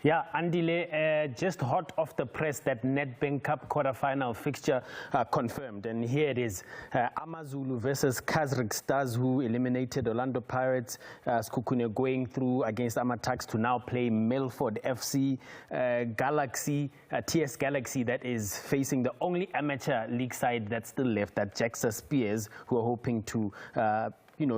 Yeah, Andile, just hot off the press, that Nedbank Cup quarterfinal fixture confirmed. And here it is. Amazulu versus Kazakh Stars, who eliminated Orlando Pirates. Skukune going through against Amatax to now play Milford FC. Galaxy, TS Galaxy, that is facing the only amateur league side that's still left, that Jaxa Spears, who are hoping to,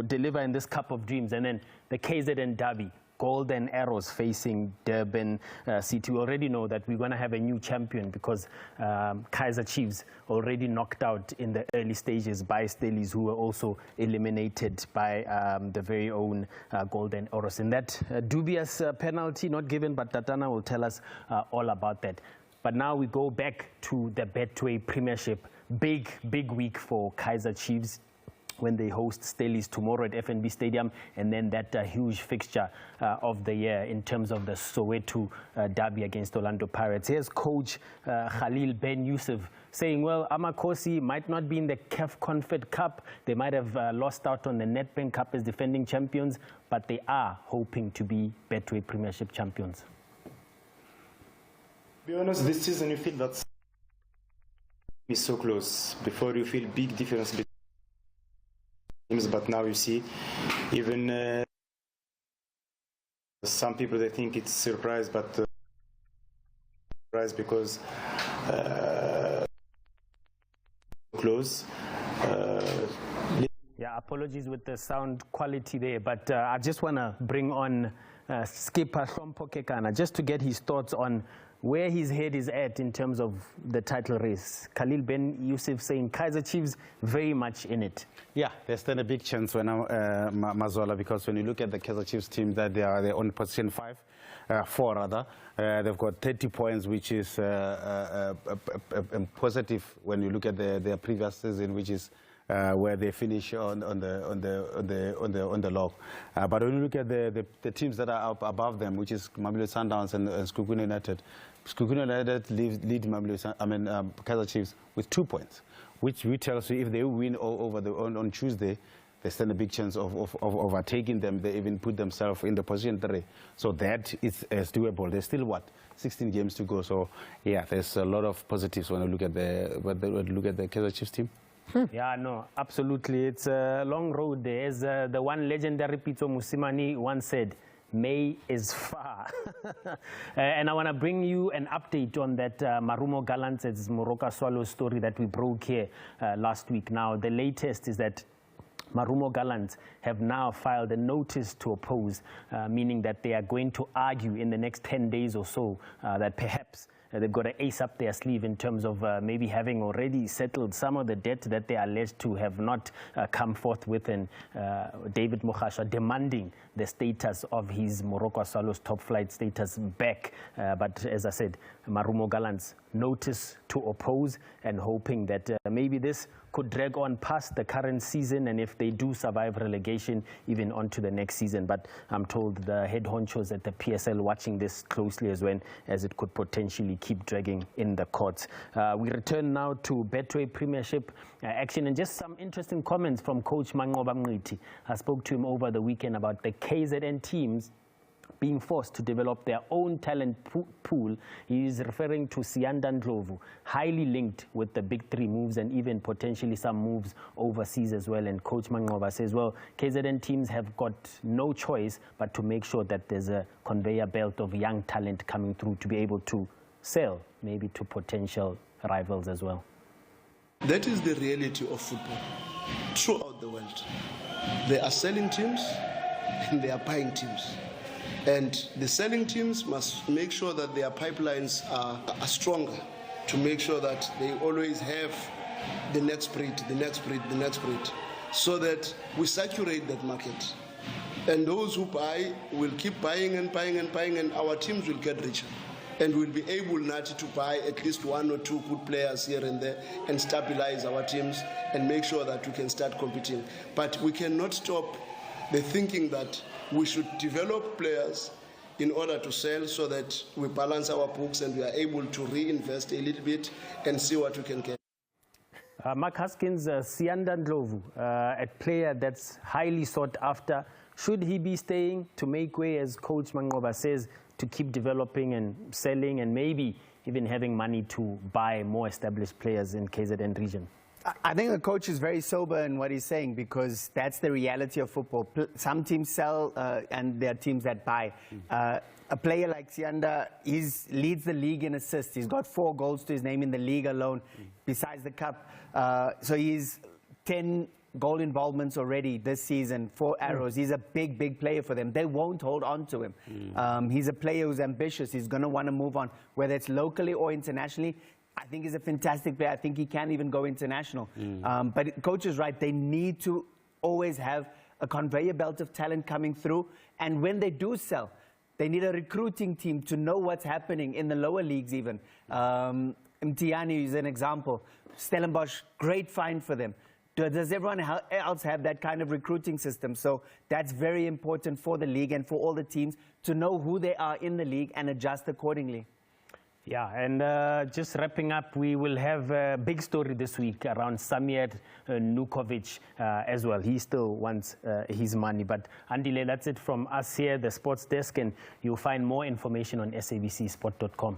deliver in this Cup of Dreams. And then the KZN Derby. Golden Arrows facing Durban City. We already know that we're going to have a new champion because Kaizer Chiefs already knocked out in the early stages by Stelis, who were also eliminated by the very own Golden Arrows. In that dubious penalty not given, but Tatana will tell us all about that. But now we go back to the Betway Premiership. Big week for Kaizer Chiefs when they host Stelis tomorrow at FNB Stadium, and then that huge fixture of the year in terms of the Soweto derby against Orlando Pirates. Here's coach Khalil Ben Yusuf saying, well, Amakosi might not be in the CAF Confed Cup. They might have lost out on the Nedbank Cup as defending champions, but they are hoping to be Betway Premiership champions. To be honest, this season you feel that is so close. Before you feel big difference between teams, but now you see even some people, they think it's surprise, but surprise because close. Yeah, apologies with the sound quality there, but I just want to bring on skipper Hlompo Kekana just to get his thoughts on where his head is at in terms of the title race. Khalil Ben Yusuf saying Kaizer Chiefs very much in it. Yeah, they stand a big chance when Mazola, because when you look at the Kaizer Chiefs team, that they're on position 4 rather. They've got 30 points, which is positive when you look at their previous season, which is where they finish on the log. But when you look at the teams that are up above them, which is Mamelodi Sundowns and Skukune United, Skukune United lead Kaizer Chiefs with 2 points, which tells you if they win on Tuesday, they stand a big chance of overtaking them. They even put themselves in the position 3. So that is doable. There's still, 16 games to go. So yeah, there's a lot of positives when you look at the Kaizer Chiefs team. Yeah, no, absolutely. It's a long road there. As the one legendary Pito Musimani once said, May is far. And I want to bring you an update on that Marumo Gallants' Moroka Swallows story that we broke here last week. Now, the latest is that Marumo Gallants have now filed a notice to oppose, meaning that they are going to argue in the next 10 days or so that perhaps they've got an ace up their sleeve in terms of maybe having already settled some of the debt that they are alleged to have not come forth with, and David Mokhasha demanding the status of his Morocco Swallows top flight status back. But as I said, Marumo Gallants notice to oppose and hoping that maybe this could drag on past the current season, and if they do survive relegation, even onto the next season. But I'm told the head honchos at the PSL watching this closely as it could potentially keep dragging in the courts. We return now to Betway Premiership action, and just some interesting comments from Coach Manqoba Mngqithi. I spoke to him over the weekend about the KZN teams being forced to develop their own talent pool. He is referring to Sianda Ndlovu, highly linked with the big 3 moves and even potentially some moves overseas as well. And Coach Manqoba says, well, KZN teams have got no choice but to make sure that there's a conveyor belt of young talent coming through to be able to sell maybe to potential rivals as well. That is the reality of football throughout the world. They are selling teams and they are buying teams. And the selling teams must make sure that their pipelines are stronger, to make sure that they always have the next breed, so that we saturate that market. And those who buy will keep buying and buying and buying, and our teams will get richer. And we'll be able not to buy at least 1 or 2 good players here and there and stabilize our teams and make sure that we can start competing. But we cannot stop the thinking that we should develop players in order to sell, so that we balance our books and we are able to reinvest a little bit and see what we can get. Mark Haskins, Sianda Ndlovu, a player that's highly sought after. Should he be staying to make way, as Coach Manqoba says, to keep developing and selling and maybe even having money to buy more established players in KZN region? I think the coach is very sober in what he's saying, because that's the reality of football. Some teams sell and there are teams that buy. A player like Sianda, he leads the league in assists. He's got 4 goals to his name in the league alone, besides the cup. So he's 10 goal involvements already this season, 4 arrows. He's a big, big player for them. They won't hold on to him. He's a player who's ambitious. He's going to want to move on, whether it's locally or internationally. I think he's a fantastic player. I think he can even go international. But coach is right. They need to always have a conveyor belt of talent coming through. And when they do sell, they need a recruiting team to know what's happening in the lower leagues even. Mtiani is an example. Stellenbosch, great find for them. Does everyone else have that kind of recruiting system? So that's very important for the league and for all the teams to know who they are in the league and adjust accordingly. Yeah, and just wrapping up, we will have a big story this week around Samir Nukovic as well. He still wants his money. But Andile, that's it from us here, the Sports Desk, and you'll find more information on sabcsport.com.